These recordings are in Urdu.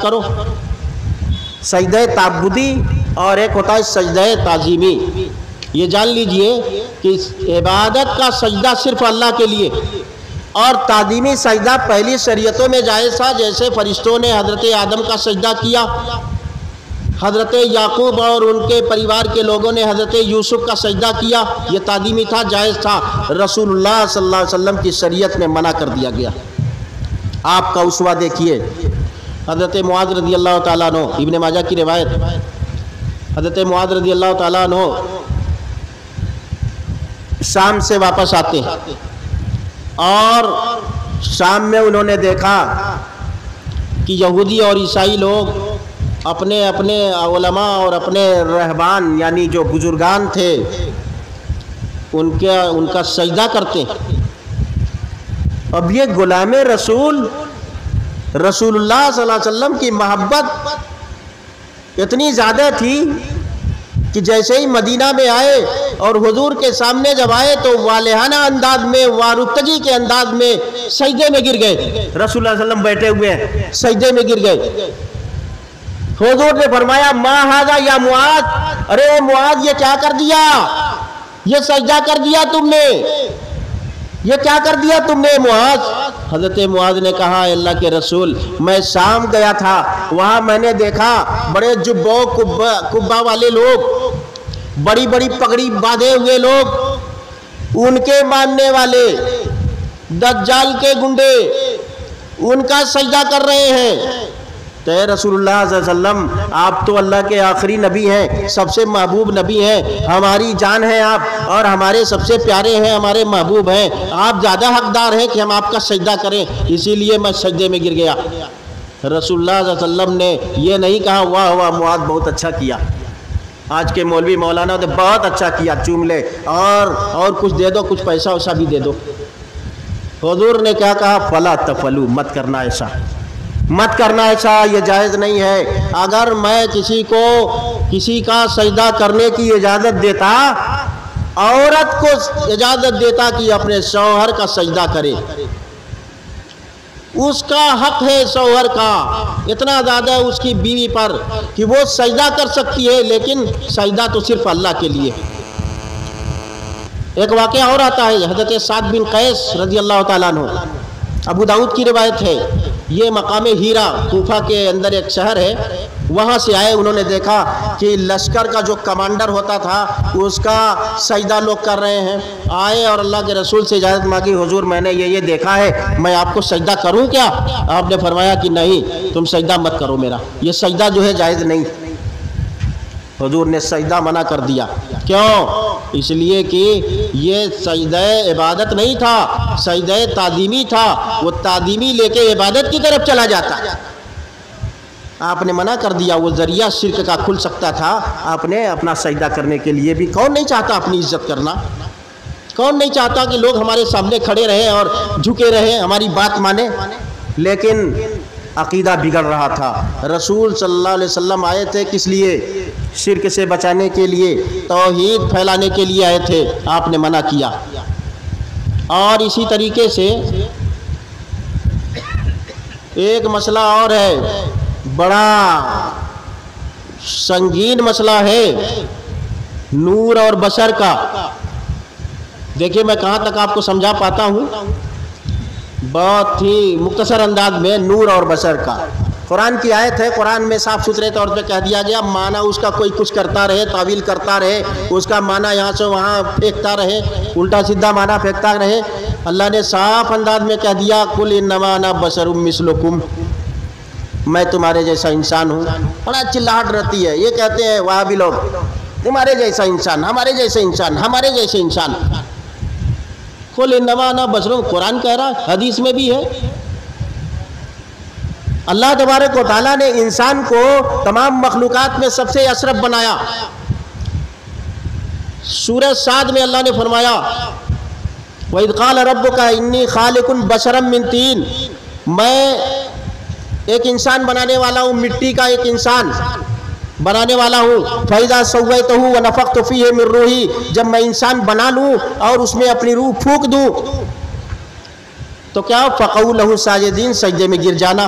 کرو، سجدہ تعبدی اور ایک ہوتا ہے سجدہ تعظیمی۔ یہ جان لیجئے کہ عبادت کا سجدہ صرف اللہ کے لیے اور تعظیمی سجدہ پہلی شریعتوں میں جائز تھا، جیسے فرشتوں نے حضرت آدم کا سجدہ کیا، حضرت یعقوب اور ان کے پریوار کے لوگوں نے حضرت یوسف کا سجدہ کیا، یہ تعظیمی تھا، جائز تھا۔ رسول اللہ صلی اللہ علیہ وسلم کی شریعت میں منع کر دیا گیا۔ آپ کا اسوہ دیکھیے، حضرت معاذ رضی اللہ تعالیٰ عنہ، ابن ماجہ کی روایت، حضرت معاذ رضی اللہ تعالیٰ عنہ شام سے واپس آتے ہیں اور شام میں انہوں نے دیکھا کہ یہودی اور عیسائی لوگ اپنے اپنے علماء اور اپنے رہبان یعنی جو بزرگان تھے ان کا سجدہ کرتے ہیں۔ اب یہ غلام رسول اللہ صلی اللہ علیہ وسلم کی محبت اتنی زیادہ تھی کہ جیسے ہی مدینہ میں آئے اور حضور کے سامنے جب آئے تو والہانہ انداز میں، وارفتگی کے انداز میں سجدے میں گر گئے۔ رسول اللہ صلی اللہ علیہ وسلم بیٹھے ہوئے ہیں، سجدے میں گر گئے۔ حضور نے فرمایا ما ھذا یا معاذ، ارے معاذ یہ کیا کر دیا، یہ سجدہ کر دیا تم نے، یہ کیا کر دیا تم نے معاذ؟ حضرت معاذ نے کہا اللہ کے رسول میں شام گیا تھا، وہاں میں نے دیکھا بڑے جبوں کبا والے لوگ، بڑی بڑی پگڑی باندھے ہوئے لوگ، ان کے ماننے والے دجال کے گنڈے ان کا سجدہ کر رہے ہیں۔ تو اے رسول اللہ صلی اللہ علیہ وسلم آپ تو اللہ کے آخری نبی ہیں، سب سے محبوب نبی ہیں، ہماری جان ہیں آپ اور ہمارے سب سے پیارے ہیں، ہمارے محبوب ہیں، آپ زیادہ حقدار ہیں کہ ہم آپ کا سجدہ کریں، اسی لیے میں سجدے میں گر گیا۔ رسول اللہ صلی اللہ علیہ وسلم نے یہ نہیں کہا واہ واہ معاذ بہت اچھا کیا، آج کے مولوی مولانا تو بہت اچھا کیا، چوم لے اور کچھ دے دو، کچھ پیسہ ویسا بھی دے دو۔ حضور نے کیا کہا فلا تفعلوا، مت کرنا ایسا، مت کرنا ایسا، یہ جائز نہیں ہے۔ اگر میں کسی کا سجدہ کرنے کی اجازت دیتا، عورت کو اجازت دیتا کہ اپنے شوہر کا سجدہ کرے، اس کا حق ہے شوہر کا اتنا زیادہ اس کی بیوی پر کہ وہ سجدہ کر سکتی ہے، لیکن سجدہ تو صرف اللہ کے لیے۔ ایک واقعہ اور آتا ہے، حضرت سعد بن قیس رضی اللہ تعالیٰ عنہ، ابو داؤد کی روایت ہے، یہ مقام ہیرا کوفہ کے اندر ایک شہر ہے، وہاں سے آئے، انہوں نے دیکھا کہ لشکر کا جو کمانڈر ہوتا تھا اس کا سجدہ لوگ کر رہے ہیں، آئے اور اللہ کے رسول سے اجازت مانگی، حضور میں نے یہ دیکھا ہے، میں آپ کو سجدہ کروں کیا؟ آپ نے فرمایا کہ نہیں، تم سجدہ مت کرو، میرا یہ سجدہ جو ہے جائز نہیں۔ حضور نے سجدہ منع کر دیا، کیوں؟ اس لیے کہ یہ سجدہ عبادت نہیں تھا، سجدہ تعظیمی تھا، وہ تعظیمی لے کے عبادت کی طرف چلا جاتا۔ آپ نے منع کر دیا، وہ ذریعہ شرک کا کھل سکتا تھا، آپ نے اپنا سجدہ کرنے کے لیے بھی، کون نہیں چاہتا اپنی عزت کرنا، کون نہیں چاہتا کہ لوگ ہمارے سامنے کھڑے رہے اور جھکے رہے، ہماری بات مانے؟ لیکن عقیدہ بگڑ رہا تھا۔ رسول صلی اللہ علیہ وسلم آئے تھے کس لیے؟ شرک سے بچانے کے لیے، توحید پھیلانے کے لیے آئے تھے، آپ نے منع کیا۔ اور اسی طریقے سے ایک مسئلہ اور ہے، بڑا سنگین مسئلہ ہے، نور اور بشر کا۔ دیکھیے میں کہاں تک آپ کو سمجھا پاتا ہوں، بہت ہی مختصر انداز میں، نور اور بشر کا۔ قرآن کی آیت ہے، قرآن میں صاف ستھرے طور پہ کہہ دیا گیا، معنی اس کا کوئی کچھ کرتا رہے، تعویل کرتا رہے، اس کا معنی یہاں سے وہاں پھینکتا رہے، الٹا سیدھا معنی پھینکتا رہے، اللہ نے صاف انداز میں کہہ دیا قل انما انا بشر مثلکم، میں تمہارے جیسا انسان ہوں۔ بڑا چلاہٹ رہتی ہے، یہ کہتے ہیں وہاں بھی لوگ تمہارے جیسا انسان، ہمارے جیسے انسان، ہمارے جیسے انسان۔ قل انما انا بشر، قرآن کہہ رہا، حدیث میں بھی ہے۔ اللہ تبارک و تعالیٰ نے انسان کو تمام مخلوقات میں سب سے اشرف بنایا۔ سورہ صاد میں اللہ نے فرمایا وَإِذْ قَالَ رَبُّكَ إِنِّي خَالِقٌ بَشَرًا مِّن طِينٍ، میں ایک انسان بنانے والا ہوں، مٹی کا ایک انسان بنانے والا ہوں۔ فَإِذَا سَوَّيْتُهُ وَنَفَخْتُ فِيهِ مِن رُوحِي، جب میں انسان بنا لوں اور اس میں اپنی روح پھونک دوں تو کیا فَقَعُوا لَهُ سَاجِدِينَ، سجدے میں گر جانا۔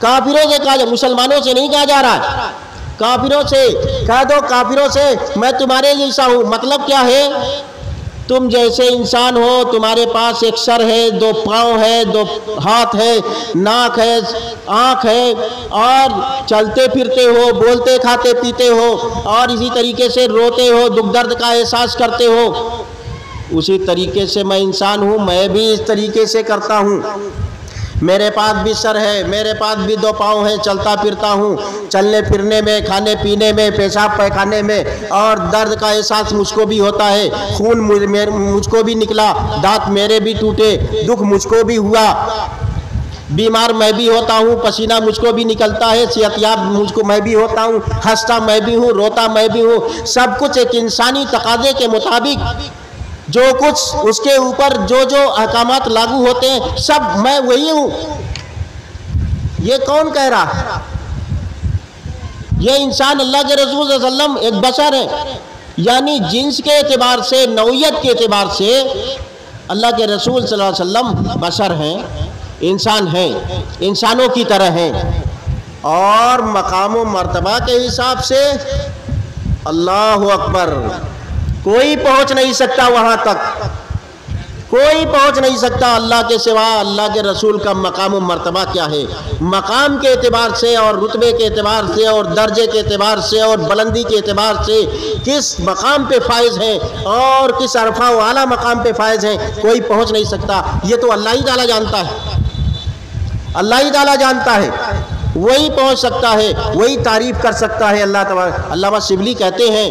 کافروں سے کہا جا، مسلمانوں سے نہیں کہا جا رہا ہے، کافروں سے کہہ دو، کافروں سے میں تمہارے جیسا ہوں۔ مطلب کیا ہے؟ تم جیسے انسان ہو، تمہارے پاس ایک سر ہے، دو پاؤں ہے، دو ہاتھ ہے، ناک ہے، آنکھ ہے، اور چلتے پھرتے ہو، بولتے کھاتے پیتے ہو، اور اسی طریقے سے روتے ہو، دکھ درد کا احساس کرتے ہو۔ اسی طریقے سے میں انسان ہوں، میں بھی اس طریقے سے کرتا ہوں۔ میرے پاس بھی سر ہے، میرے پاس بھی دو پاؤں ہیں، چلتا پھرتا ہوں، چلنے پھرنے میں، کھانے پینے میں، پیشاب پیخانے میں، اور درد کا احساس مجھ کو بھی ہوتا ہے، خون مجھ کو بھی نکلا، دانت میرے بھی ٹوٹے، دکھ مجھ کو بھی ہوا، بیمار میں بھی ہوتا ہوں، پسینہ مجھ کو بھی نکلتا ہے، صحت یاب مجھ کو میں بھی ہوتا ہوں، ہنستا میں بھی ہوں، روتا میں بھی ہوں۔ سب کچھ ایک انسانی تقاضے کے مطابق جو کچھ اس کے اوپر جو احکامات لاگو ہوتے ہیں، سب میں وہی ہوں۔ یہ کون کہہ رہا ہے؟ یہ انسان اللہ کے رسول صلی اللہ علیہ وسلم ایک بشر ہے، یعنی جنس کے اعتبار سے، نوعیت کے اعتبار سے اللہ کے رسول صلی اللہ علیہ وسلم بشر ہیں، انسان ہیں، انسانوں کی طرح ہیں، اور مقام و مرتبہ کے حساب سے اللہ اکبر، کوئی پہنچ نہیں سکتا وہاں تک، کوئی پہنچ نہیں سکتا اللہ کے سوا۔ اللہ کے رسول کا مقام و مرتبہ کیا ہے، مقام کے اعتبار سے اور رتبے کے اعتبار سے اور درجے کے اعتبار سے اور بلندی کے اعتبار سے کس مقام پہ فائز ہیں اور کس عرفہ و اعلیٰ مقام پہ فائز ہیں، کوئی پہنچ نہیں سکتا۔ یہ تو اللہ ہی تعالیٰ جانتا ہے، اللہ ہی تعالیٰ جانتا ہے، وہی پہنچ سکتا ہے، وہی تعریف کر سکتا ہے اللہ تبارک۔ علامہ شبلی کہتے ہیں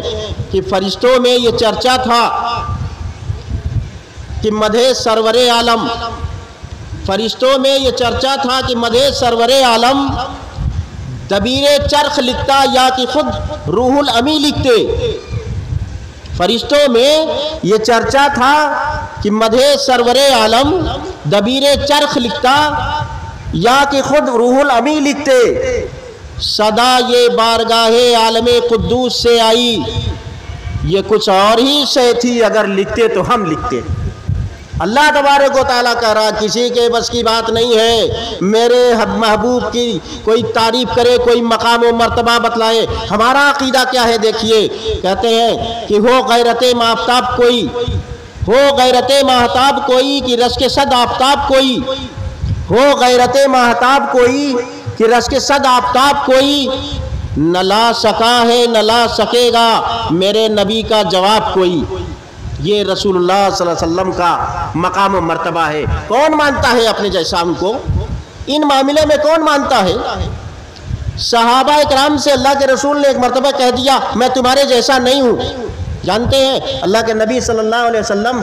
کہ فرشتوں میں یہ چرچا تھا کہ مدح سرور عالم، فرشتوں میں یہ چرچا تھا کہ مدح سرور عالم دبیر چرخ لکھتا یا کہ خود روح الامی لکھتے۔ فرشتوں میں یہ چرچا تھا کہ مدح سرور عالم دبیر چرخ لکھتا یا کہ خود روح الامی لکھتے، صدا یہ بارگاہ عالم قدوس سے آئی، یہ کچھ اور ہی شے تھی، اگر لکھتے تو ہم لکھتے۔ اللہ تبارک و تعالیٰ کہہ رہا کسی کے بس کی بات نہیں ہے میرے محبوب کی کوئی تعریف کرے، کوئی مقام و مرتبہ بتلائے۔ ہمارا عقیدہ کیا ہے دیکھیے، کہتے ہیں کہ ہو غیرت ماہتاب کوئی، ہو غیرت ماہتاب کوئی کہ رشک صد آفتاب کوئی، ہو غیرت ماہتاب کوئی کہ رشک صد آفتاب کوئی، نہ لا سکا ہے نہ لا سکے گا میرے نبی کا جواب کوئی۔ یہ رسول اللہ صلی اللہ علیہ وسلم کا مقام و مرتبہ ہے۔ کون مانتا ہے اپنے جیسا ان کو؟ ان معاملے میں کون مانتا ہے؟ صحابہ اکرام سے اللہ کے رسول نے ایک مرتبہ کہہ دیا میں تمہارے جیسا نہیں ہوں۔ جانتے ہیں اللہ کے نبی صلی اللہ علیہ وسلم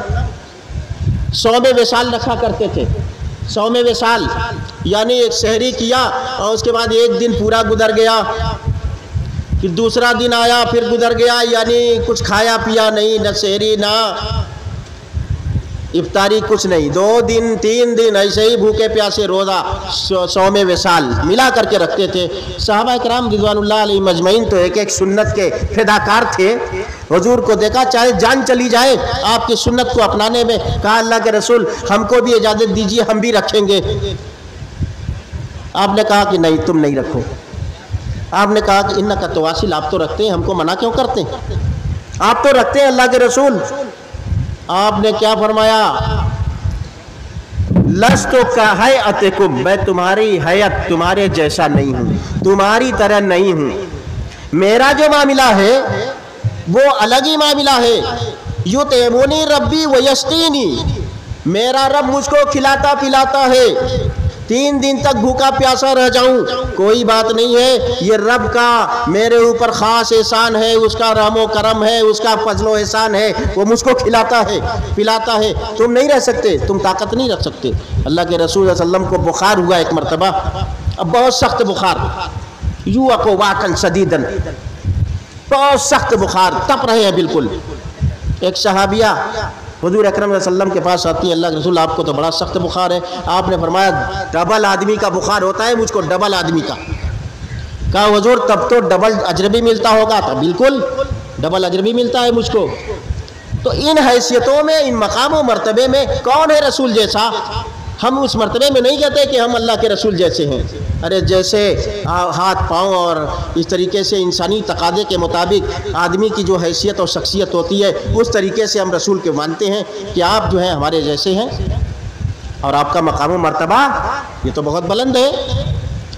صوم وصال رکھا کرتے تھے۔ صوم وصال یعنی ایک سحری کیا اور اس کے بعد ایک دن پورا گزر گیا، پھر دوسرا دن آیا پھر گزر گیا، یعنی کچھ کھایا پیا نہیں، نہ سحری نہ افطاری، کچھ نہیں، 2 دن 3 دن ایسے ہی بھوکے پیاسے روزہ صوم وصال ملا کر کے رکھتے تھے۔ صحابہ کرام رضوان اللہ علیہ مجمعین تو ایک ایک سنت کے فداکار تھے۔ حضور کو دیکھا چاہے جان چلی جائے آپ کی سنت کو اپنانے میں، کہا اللہ کے رسول ہم کو بھی اجازت دیجیے ہم بھی رکھیں گے۔ آپ نے کہا کہ نہیں تم نہیں رکھو۔ آپ نے کہا کہ انکا تواصل، آپ تو رکھتے ہیں، ہم کو منع کیوں کرتے ہیں؟ آپ تو رکھتے ہیں اللہ کے رسول۔ آپ نے کیا فرمایا؟ لستو کہیئتکم، میں تمہاری حیت تمہارے جیسا نہیں ہوں، تمہاری طرح نہیں ہوں۔ میرا جو معاملہ ہے وہ الگ ہی معاملہ ہے۔ یطعمنی ربی ویسقینی، میرا رب مجھ کو کھلاتا پلاتا ہے، 3 دن تک بھوکا پیاسا رہ جاؤں کوئی بات نہیں ہے، یہ رب کا میرے اوپر خاص احسان ہے، اس کا رحم و کرم ہے، اس کا فضل و احسان ہے، وہ مجھ کو کھلاتا ہے پلاتا ہے۔ تم نہیں رہ سکتے، تم طاقت نہیں رکھ سکتے۔ اللہ کے رسول صلی اللہ علیہ وسلم کو بخار ہوا ایک مرتبہ، اب بہت سخت بخار، یوقع واقعا شدیدن، بہت سخت بخار، تپ رہے ہیں بالکل۔ ایک صحابیہ حضور اکرم صلی اللہ علیہ وسلم کے پاس آتی ہیں، اللہ کے رسول آپ کو تو بڑا سخت بخار ہے۔ آپ نے فرمایا ڈبل آدمی کا بخار ہوتا ہے، مجھ کو ڈبل آدمی کا۔ کہا حضور تب تو ڈبل اجر بھی ملتا ہوگا؟ تھا بالکل ڈبل اجر بھی ملتا ہے مجھ کو۔ تو ان حیثیتوں میں، ان مقام و مرتبے میں کون ہے رسول جیسا؟ ہم اس مرتبے میں نہیں کہتے کہ ہم اللہ کے رسول جیسے ہیں. ارے جیسے ہاتھ پاؤں اور اس طریقے سے انسانی تقاضے کے مطابق آدمی کی جو حیثیت اور شخصیت ہوتی ہے اس طریقے سے ہم رسول کے مانتے ہیں کہ آپ جو ہیں ہمارے جیسے ہیں اور آپ کا مقام و مرتبہ یہ تو بہت بلند ہے.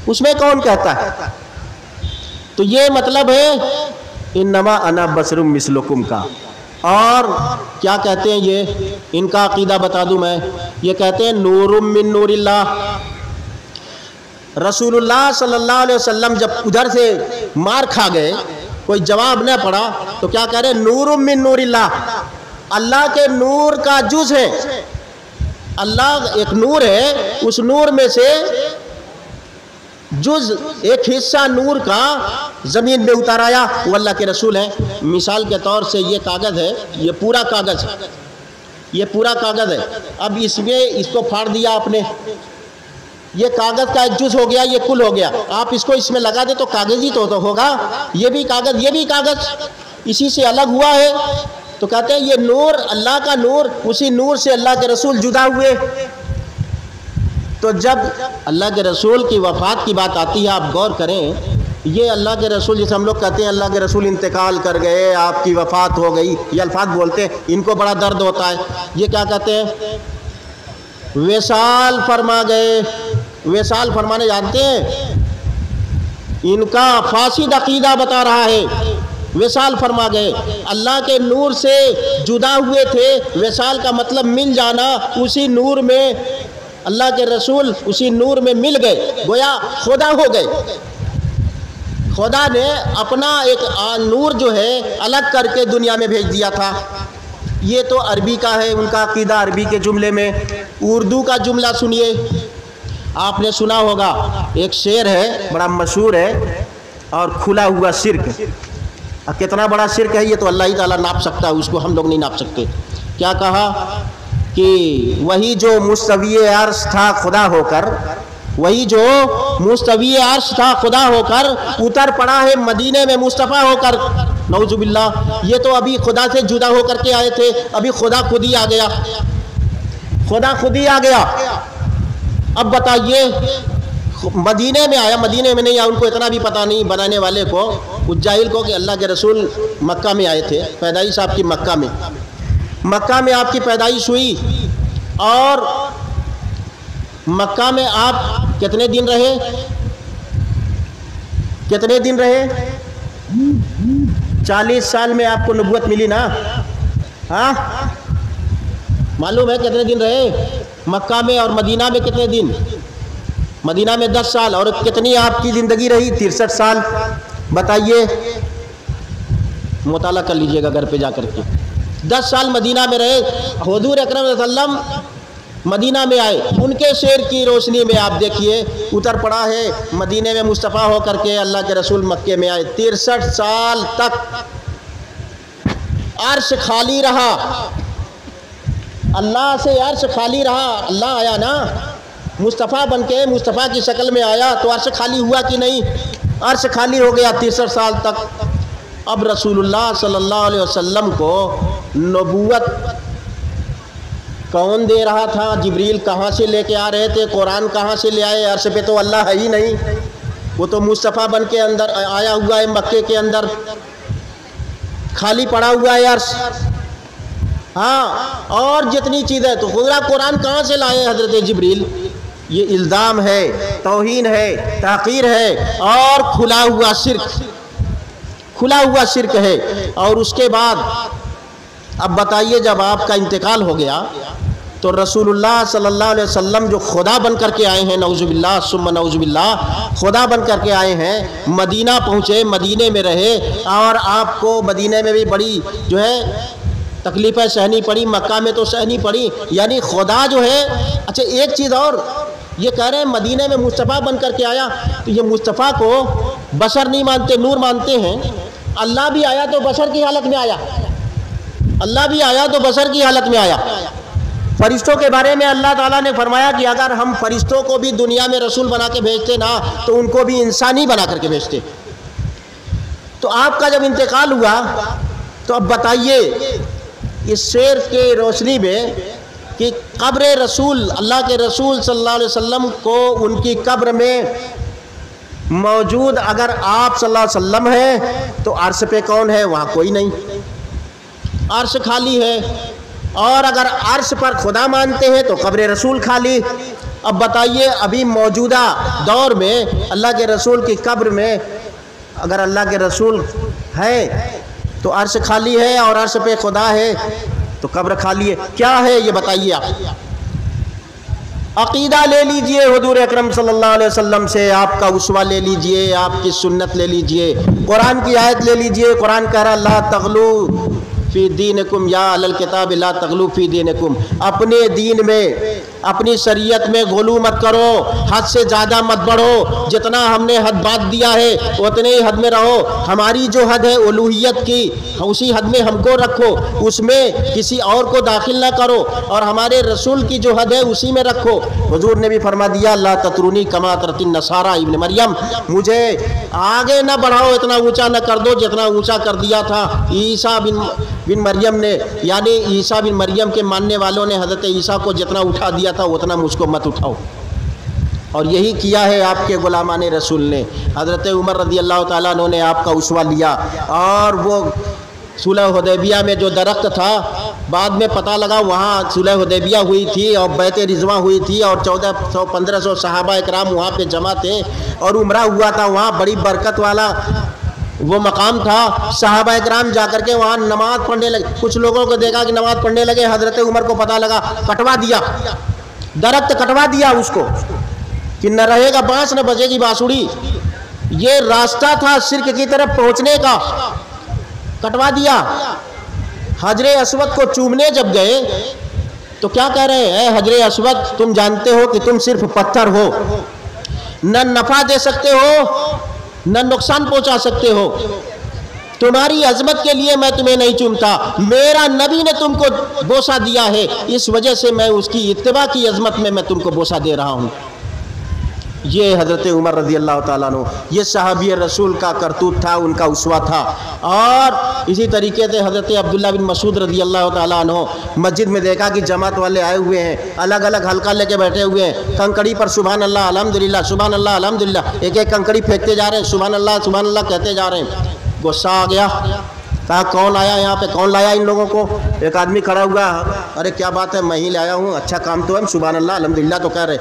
اس میں کون کہتا ہے؟ تو یہ مطلب ہے انما انا بشر مثلکم کا. اور کیا کہتے ہیں یہ؟ ان کا عقیدہ بتا دوں میں. یہ کہتے ہیں نور من نور اللہ. رسول اللہ صلی اللہ علیہ وسلم جب ادھر سے مار کھا گئے، کوئی جواب نہ پڑا، تو کیا کہہ رہے؟ نور من نور اللہ، اللہ کے نور کا جز ہے. اللہ ایک نور ہے، اس نور میں سے جز ایک حصہ نور کا زمین میں اتارایا، وہ اللہ کے رسول ہیں. مثال کے طور سے یہ کاغذ ہے، یہ پورا کاغذ، یہ پورا کاغذ ہے. اب اس میں اس کو پھاڑ دیا آپ نے، یہ کاغذ کا ایک جز ہو گیا، یہ کل ہو گیا. آپ اس کو اس میں لگا دے تو کاغذ ہی تو ہوگا. یہ بھی کاغذ، یہ بھی کاغذ، اسی سے الگ ہوا ہے. تو کہتے ہیں یہ نور، اللہ کا نور، اسی نور سے اللہ کے رسول جدا ہوئے. تو جب اللہ کے رسول کی وفات کی بات آتی ہے، آپ غور کریں، یہ اللہ کے رسول، جیسے ہم لوگ کہتے ہیں اللہ کے رسول انتقال کر گئے، آپ کی وفات ہو گئی، یہ الفاظ بولتے ہیں، ان کو بڑا درد ہوتا ہے. یہ کیا کہتے ہیں؟ وصال فرما گئے. وصال فرمانے جانتے ہیں؟ ان کا فاسد عقیدہ بتا رہا ہے. وصال فرما گئے، اللہ کے نور سے جدا ہوئے تھے. وصال کا مطلب مل جانا. اسی نور میں اللہ کے رسول اسی نور میں مل گئے، گویا خدا ہو گئے. خدا نے اپنا ایک نور جو ہے الگ کر کے دنیا میں بھیج دیا تھا. یہ تو عربی کا ہے، ان کا عقیدہ عربی کے جملے میں. اردو کا جملہ سنیے. آپ نے سنا ہوگا ایک شعر ہے بڑا مشہور ہے، اور کھلا ہوا شرک. کتنا بڑا شرک ہے یہ تو اللہ ہی تعالیٰ ناپ سکتا ہے، اس کو ہم لوگ نہیں ناپ سکتے. کیا کہا کہ وہی جو مستوی عرش تھا خدا ہو کر، وہی جو مستوی عرش تھا خدا ہو کر، اتر پڑا ہے مدینے میں مصطفیٰ ہو کر. نعوذ باللہ. یہ تو ابھی خدا سے جدا ہو کر کے آئے تھے، ابھی خدا خود ہی آ گیا. خدا خود ہی آ گیا. اب بتائیے، مدینے میں آیا، مدینے میں نہیں آیا، ان کو اتنا بھی پتہ نہیں بنانے والے کو، اس جاہل کو، کہ اللہ کے رسول مکہ میں آئے تھے. پیدائش آپ کی مکہ میں، مکہ میں آپ کی پیدائش ہوئی. اور مکہ میں آپ کتنے دن رہے؟ کتنے دن رہے؟ 40 سال میں آپ کو نبوت ملی نا. ہاں معلوم ہے کتنے دن رہے مکہ میں؟ اور مدینہ میں کتنے دن؟ مدینہ میں 10 سال. اور کتنی آپ کی زندگی رہی؟ 63 سال. بتائیے، مطالعہ کر لیجئے گا گھر پہ جا کر کے. 10 سال مدینہ میں رہے. حضور اکرم صلی اللہ علیہ وسلم مدینہ میں آئے، ان کے شعر کی روشنی میں آپ دیکھیے، اتر پڑا ہے مدینے میں مصطفیٰ ہو کر کے اللہ کے رسول مکے میں آئے. 63 سال تک عرش خالی رہا، اللہ سے عرش خالی رہا. اللہ آیا نا مصطفیٰ بن کے، مصطفیٰ کی شکل میں آیا، تو عرش خالی ہوا کہ نہیں؟ عرش خالی ہو گیا 63 سال تک. اب رسول اللہ صلی اللہ علیہ وسلم کو نبوت کون دے رہا تھا؟ جبریل کہاں سے لے کے آ رہے تھے؟ قرآن کہاں سے لے آئے؟ عرش پہ تو اللہ ہے ہی نہیں، وہ تو مصطفیٰ بن کے اندر آیا ہوا ہے، مکے کے اندر خالی پڑا ہوا ہے عرش. ہاں، اور جتنی چیزیں، تو خدا قرآن کہاں سے لائے حضرت جبریل؟ یہ الزام ہے، توہین ہے، تحقیر ہے، اور کھلا ہوا شرک، کھلا ہوا شرک ہے. اور اس کے بعد اب بتائیے، جب آپ کا انتقال ہو گیا تو رسول اللہ صلی اللہ علیہ وسلم جو خدا بن کر کے آئے ہیں، نعوذ باللہ ثم نعوذ باللہ، خدا بن کر کے آئے ہیں، مدینہ پہنچے، مدینے میں رہے، اور آپ کو مدینے میں بھی بڑی جو ہے تکلیفیں سہنی پڑی، مکہ میں تو سہنی پڑی. یعنی خدا جو ہے. اچھا ایک چیز اور، یہ کہہ رہے ہیں مدینے میں مصطفیٰ بن کر کے آیا، تو یہ مصطفیٰ کو بشر نہیں مانتے، نور مانتے ہیں. اللہ بھی آیا تو بشر کی حالت میں آیا، اللہ بھی آیا تو بشر کی حالت میں آیا. فرشتوں کے بارے میں اللہ تعالیٰ نے فرمایا کہ اگر ہم فرشتوں کو بھی دنیا میں رسول بنا کے بھیجتے نا، تو ان کو بھی انسانی بنا کر کے بھیجتے. تو آپ کا جب انتقال ہوا، تو اب بتائیے اس شعر کے روشنی میں کہ قبر رسول اللہ کے رسول صلی اللہ علیہ وسلم کو ان کی قبر میں موجود اگر آپ صلی اللہ علیہ وسلم ہیں تو عرش پہ کون ہے؟ وہاں کوئی نہیں، عرش خالی ہے. اور اگر عرش پر خدا مانتے ہیں تو قبر رسول خالی. اب بتائیے ابھی موجودہ دور میں اللہ کے رسول کی قبر میں اگر اللہ کے رسول ہے تو عرش خالی ہے، اور عرش پہ خدا ہے تو قبر خالی ہے. کیا ہے یہ بتائیے آپ. عقیدہ لے لیجئے حضور اکرم صلی اللہ علیہ وسلم سے، آپ کا اسوہ لے لیجئے، آپ کی سنت لے لیجئے، قرآن کی آیت لے لیجئے. قرآن کہہ رہا لا تغلو فی دینکم یا اہل الکتاب لا تغلو فی دینکم، اپنے دین میں اپنی شریعت میں غلو مت کرو، حد سے زیادہ مت بڑھو. جتنا ہم نے حد بات دیا ہے اتنے ہی حد میں رہو. ہماری جو حد ہے الوہیت کی اسی حد میں ہم کو رکھو، اس میں کسی اور کو داخل نہ کرو، اور ہمارے رسول کی جو حد ہے اسی میں رکھو. حضور نے بھی فرما دیا لا تطرونی کما ترت النصارى ابن مریم، مجھے آگے نہ بڑھاؤ، اتنا اونچا نہ کر دو جتنا اونچا کر دیا تھا عیسیٰ بن مریم نے. یعنی عیسیٰ بن مریم کے ماننے والوں نے حضرت عیسیٰ کو جتنا اٹھا دیا تھا اتنا مجھ کو مت اٹھاؤ. اور یہی کیا ہے آپ کے غلامان رسول نے. حضرت عمر رضی اللہ تعالیٰ عنہ نے آپ کا اسوہ لیا، اور وہ صلح حدیبیہ میں جو درخت تھا بعد میں پتہ لگا وہاں صلح حدیبیہ ہوئی تھی اور بیعت رضوان ہوئی تھی، اور 1400-1500 صحابہ اکرام وہاں پہ جمع تھے اور عمرہ ہوا تھا. وہاں بڑی برکت والا وہ مقام تھا. صحابہ اکرام جا کر کے وہاں نماز پڑھنے لگے. کچھ لوگوں کو دیکھا کہ نماز پڑھنے لگے، حضرت عمر کو پتہ لگا، کٹوا دیا درخت، کٹوا دیا اس کو کہ نہ رہے گا بانس نہ بجے گی بانسری. یہ راستہ تھا شرک کی طرف پہنچنے کا، کٹوا دیا. حجر اسود کو چومنے جب گئے تو کیا کہہ رہے ہیں؟ اے حجر اسود، تم جانتے ہو کہ تم صرف پتھر ہو، نہ نفع دے سکتے ہو نہ نقصان پہنچا سکتے ہو. تمہاری عظمت کے لیے میں تمہیں نہیں چومتا، میرا نبی نے تم کو بوسہ دیا ہے، اس وجہ سے میں اس کی اتباع کی عظمت میں تم کو بوسہ دے رہا ہوں. یہ حضرت عمر رضی اللہ تعالیٰ عنہ، یہ صحابی رسول کا کرتوت تھا، ان کا اسوہ تھا. اور اسی طریقے سے حضرت عبداللہ بن مسعود رضی اللہ تعالیٰ عنہ مسجد میں دیکھا کہ جماعت والے آئے ہوئے ہیں، الگ الگ حلقہ لے کے بیٹھے ہوئے ہیں، کنکڑی پر سبحان اللہ الحمدللہ سبحان اللہ الحمدللہ، ایک ایک کنکڑی پھینکتے جا رہے ہیں، سبحان اللہ کہتے جا رہے ہیں. غصہ آ گیا، کہا کون آیا یہاں پہ، کون لایا ان لوگوں کو؟ ایک آدمی کھڑا ہوا، ارے کیا بات ہے، میں ہی لایا ہوں، اچھا کام تو ہے، سبحان اللہ الحمدللہ تو کہہ رہے.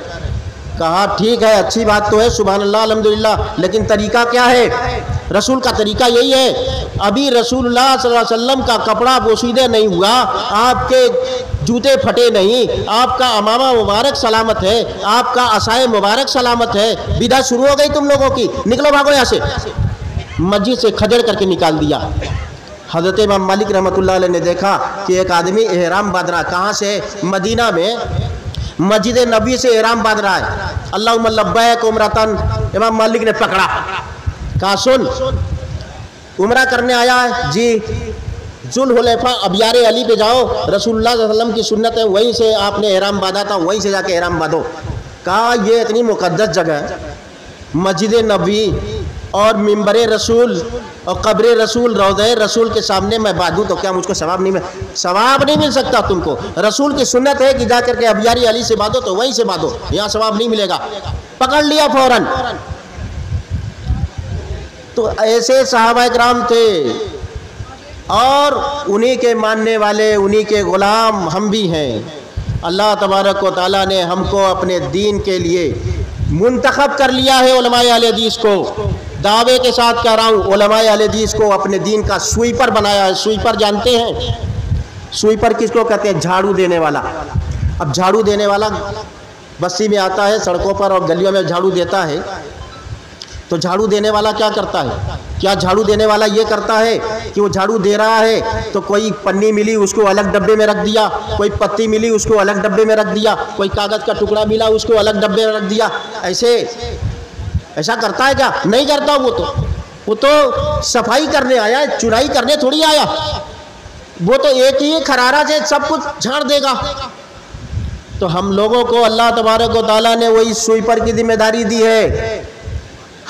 کہا ٹھیک ہے، اچھی بات تو ہے، سبحان اللہ الحمدللہ، لیکن طریقہ کیا ہے؟ رسول کا طریقہ یہی ہے. ابھی رسول اللہ صلی اللہ علیہ وسلم کا کپڑا پوشیدہ نہیں ہوا، آپ کے جوتے پھٹے نہیں، آپ کا امامہ مبارک سلامت ہے، آپ کا عصائے مبارک سلامت ہے، بدعت شروع ہو گئی تم لوگوں کی، نکلو بھاگو یہاں سے. مسجد سے کھجڑ کر کے نکال دیا. حضرت امام مالک رحمۃ اللہ علیہ نے دیکھا کہ ایک آدمی احرام باندھ رہا. کہاں سے؟ مدینہ میں مسجد نبی سے احرام باندھ رہا ہے. اللہم لبیک عمرتن. امام مالک نے پکڑا، کہا سن، عمرہ کرنے آیا ہے؟ جی. ذوالحلیفہ ابیار علی پہ جاؤ، رسول اللہ صلی اللہ علیہ وسلم کی سنت ہے، وہیں سے آپ نے احرام باندھا تھا، وہیں سے جا کے احرام باندھو. کہا یہ اتنی مقدس جگہ ہے، مسجد نبی اور منبر رسول اور قبر رسول، روضہ رسول کے سامنے میں باندھوں تو کیا مجھ کو ثواب نہیں مل سکتا؟ تم کو رسول کی سنت ہے کہ جا کر کے ابیاری علی سے باندھو تو وہیں سے باندھو، یہاں ثواب نہیں ملے گا. پکڑ لیا فوراً. تو ایسے صحابہ اکرام تھے، اور انہی کے ماننے والے، انہی کے غلام ہم بھی ہیں. اللہ تبارک و تعالیٰ نے ہم کو اپنے دین کے لیے منتخب کر لیا ہے. علماء اہل حدیث کو دعوے کے ساتھ کہہ رہا ہوں، علماء اہل حدیث کو اپنے دین کا سویپر بنایا ہے. سویپر جانتے ہیں؟ سویپر کس کو کہتے ہیں؟ جھاڑو دینے والا. اب جھاڑو دینے والا بستی میں آتا ہے، سڑکوں پر اور گلیوں میں جھاڑو دیتا ہے. تو جھاڑو دینے والا کیا کرتا ہے؟ کیا جھاڑو دینے والا یہ کرتا ہے کہ وہ جھاڑو دے رہا ہے تو کوئی پنی ملی اس کو الگ ڈبے میں رکھ دیا، کوئی پتی ملی اس کو الگ ڈبے میں رکھ دیا، کوئی کاغذ کا ٹکڑا ملا اس کو الگ ڈبے میں رکھ دیا؟ ایسا کرتا ہے کیا؟ نہیں کرتا. وہ تو صفائی کرنے آیا ہے، چرائی کرنے تھوڑی آیا. وہ تو ایک ہی خرارہ سے سب کچھ جھاڑ دے گا. تو ہم لوگوں کو اللہ تبارک و تعالیٰ نے وہی سویپر کی ذمہ داری دی ہے.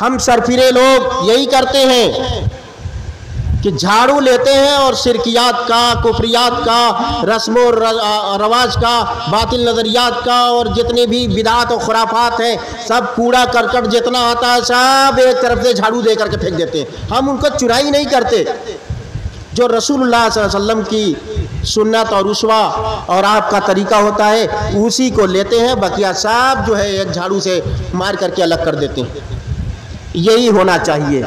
ہم سرفرے لوگ یہی کرتے ہیں کہ جھاڑو لیتے ہیں اور شرکیات کا، کفریات کا، رسم و رواج کا، باطل نظریات کا، اور جتنے بھی بدعات و خرافات ہیں، سب کوڑا کرکٹ جتنا آتا ہے سب ایک طرف سے جھاڑو دے کر کے پھینک دیتے ہیں. ہم ان کو چرائی نہیں کرتے. جو رسول اللہ صلی اللہ علیہ وسلم کی سنت اور اسوہ اور آپ کا طریقہ ہوتا ہے اسی کو لیتے ہیں، بقیہ سب جو ہے ایک جھاڑو سے مار کر کے الگ کر دیتے ہیں. یہی ہونا چاہیے.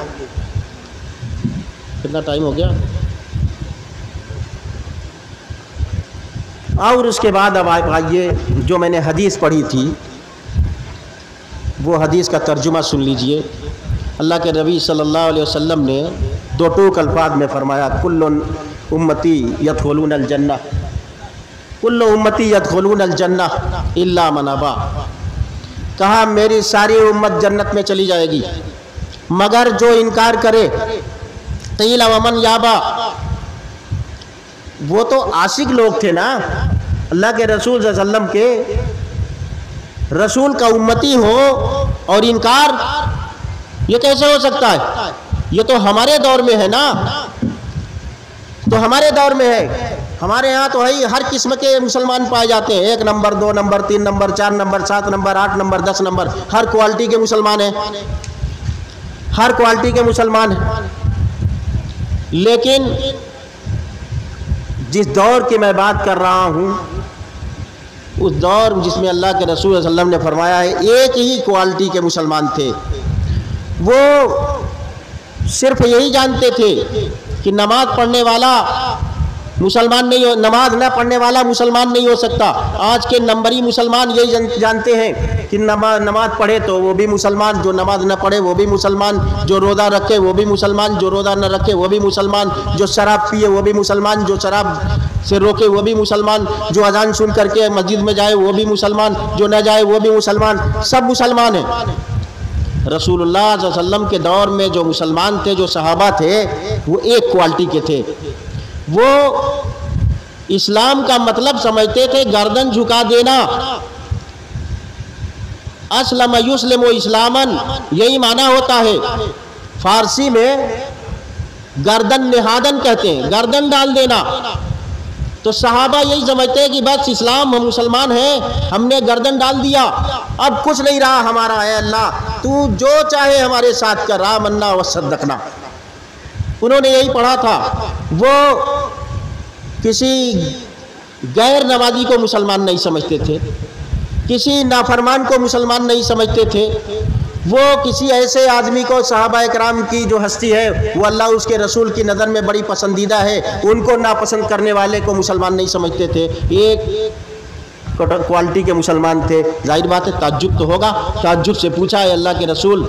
کتنا ٹائم ہو گیا؟ اور اس کے بعد اب آئیے جو میں نے حدیث پڑھی تھی وہ حدیث کا ترجمہ سن لیجئے. اللہ کے نبی صلی اللہ علیہ وسلم نے دو ٹوک الفاظ میں فرمایا، کل امتی یدخلون الجنہ، کل امتی یدخلون الجنہ الا من ابا. کہا میری ساری امت جنت میں چلی جائے گی مگر جو انکار کرے. قیل ومن یابا، وہ تو عاشق لوگ تھے نا اللہ کے رسول صلی اللہ علیہ وسلم کے، رسول کا امتی ہو اور انکار، یہ کیسے ہو سکتا ہے؟ یہ تو ہمارے دور میں ہے نا، تو ہمارے دور میں ہے. ہمارے ہاں تو ہے ہر قسم کے مسلمان پائے جاتے ہیں، 1 number 2 number 3 number 4 number 7 number 8 number 10 number, ہر کوالٹی کے مسلمان ہیں، ہر کوالٹی کے مسلمان ہیں. لیکن جس دور کی میں بات کر رہا ہوں، اس دور جس میں اللہ کے رسول صلی اللہ علیہ وسلم نے فرمایا ہے ایک ہی کوالٹی کے مسلمان تھے. وہ صرف یہی جانتے تھے کہ نماز پڑھنے والا مسلمان نہیں ہو، نماز نہ پڑھنے والا مسلمان نہیں ہو سکتا. آج کے نمبری مسلمان یہی جانتے ہیں کہ نماز پڑھے تو وہ بھی مسلمان، جو نماز نہ پڑھے وہ بھی مسلمان، جو روزہ رکھے وہ بھی مسلمان، جو روزہ نہ رکھے وہ بھی مسلمان، جو شراب پیے وہ بھی مسلمان، جو شراب سے روکے وہ بھی مسلمان، جو اذان سن کر کے مسجد میں جائے وہ بھی مسلمان، جو نہ جائے وہ بھی مسلمان، سب مسلمان ہیں. رسول اللہ صلی اللہ علیہ وسلم کے دور میں جو مسلمان تھے، جو صحابہ تھے، وہ ایک کوالٹی کے تھے. وہ اسلام کا مطلب سمجھتے تھے گردن جھکا دینا. اسلم یسلم اسلامن، یہی معنی ہوتا ہے. فارسی میں گردن نہادن کہتے ہیں، گردن ڈال دینا. تو صحابہ یہی سمجھتے ہیں کہ بس اسلام، ہم مسلمان ہیں، ہم نے گردن ڈال دیا، اب کچھ نہیں رہا ہمارا، اے اللہ تو جو چاہے ہمارے ساتھ کر، آمنا وصدقنا. انہوں نے یہی پڑھا تھا. وہ کسی غیر نمازی کو مسلمان نہیں سمجھتے تھے، کسی نافرمان کو مسلمان نہیں سمجھتے تھے. وہ کسی ایسے آدمی کو، صحابہ کرام کی جو ہستی ہے وہ اللہ اس کے رسول کی نظر میں بڑی پسندیدہ ہے، ان کو ناپسند کرنے والے کو مسلمان نہیں سمجھتے تھے. ایک کوالٹی کے مسلمان تھے. ظاہر بات ہے تعجب تو ہوگا. تعجب سے پوچھا ہے اللہ کے رسول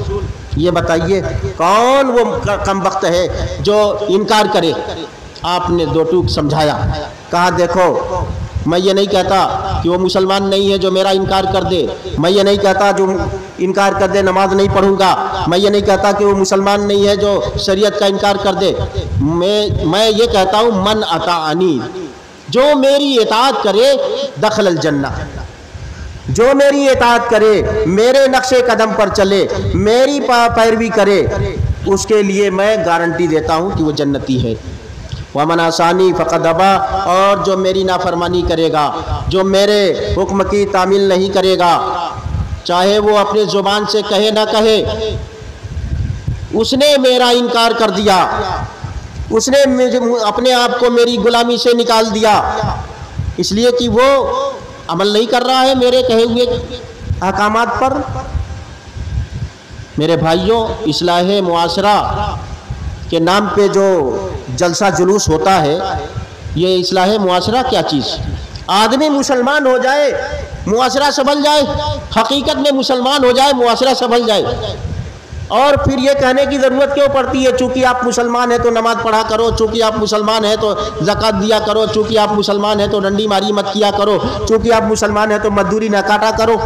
یہ بتائیے کون وہ کم بخت ہے جو انکار کرے؟ آپ نے دو ٹوک سمجھایا. کہا دیکھو میں یہ نہیں کہتا کہ وہ مسلمان نہیں ہے جو میرا انکار کر دے، میں یہ نہیں کہتا جو انکار کر دے نماز نہیں پڑھوں گا، میں یہ نہیں کہتا کہ وہ مسلمان نہیں ہے جو شریعت کا انکار کر دے. میں یہ کہتا ہوں من اطاعنی، جو میری اطاعت کرے دخل الجنہ، جو میری اطاعت کرے، میرے نقش قدم پر چلے، میری پیروی کرے، اس کے لیے میں گارنٹی دیتا ہوں کہ وہ جنتی ہے. وَمَنْ عَصَانِي فَقَدْ أَبَىٰ، اور جو میری نافرمانی کرے گا، جو میرے حکم کی تعمیل نہیں کرے گا، چاہے وہ اپنے زبان سے کہے نہ کہے، اس نے میرا انکار کر دیا، اس نے اپنے آپ کو میری غلامی سے نکال دیا، اس لیے کہ وہ عمل نہیں کر رہا ہے میرے کہے ہوئے احکامات پر. میرے بھائیوں، اصلاح معاشرہ کے نام پہ جو جلسہ جلوس ہوتا ہے، یہ اصلاح معاشرہ کیا چیز؟ آدمی مسلمان ہو جائے معاشرہ سنبھل جائے، حقیقت میں مسلمان ہو جائے معاشرہ سنبھل جائے. اور پھر یہ کہنے کی ضرورت کیوں پڑتی ہے چونکہ آپ مسلمان ہیں تو نماز پڑھا کرو، چونکہ آپ مسلمان ہیں تو زکوٰۃ دیا کرو، چونکہ آپ مسلمان ہیں تو ڈنڈی ماری مت کیا کرو، چونکہ آپ مسلمان ہیں تو مزدوری نہ کاٹا کرو.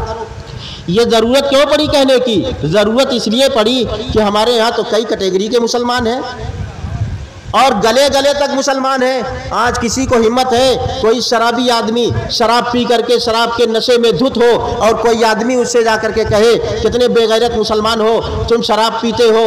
یہ ضرورت کیوں پڑی کہنے کی؟ ضرورت اس لیے پڑی کہ ہمارے ہاں تو کئی کیٹیگری کے مسلمان ہیں اور گلے گلے تک مسلمان ہیں. آج کسی کو ہمت ہے، کوئی شرابی آدمی شراب پی کر کے شراب کے نشے میں دھت ہو اور کوئی آدمی اس سے جا کر کے کہے کتنے بے غیرت مسلمان ہو، تم شراب پیتے ہو،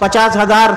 50,000,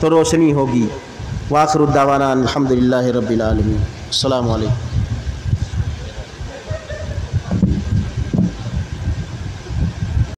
تو روشنی ہوگی۔ وآخر الدعوانا الحمدللہ رب العالمین۔ السلام علیکم۔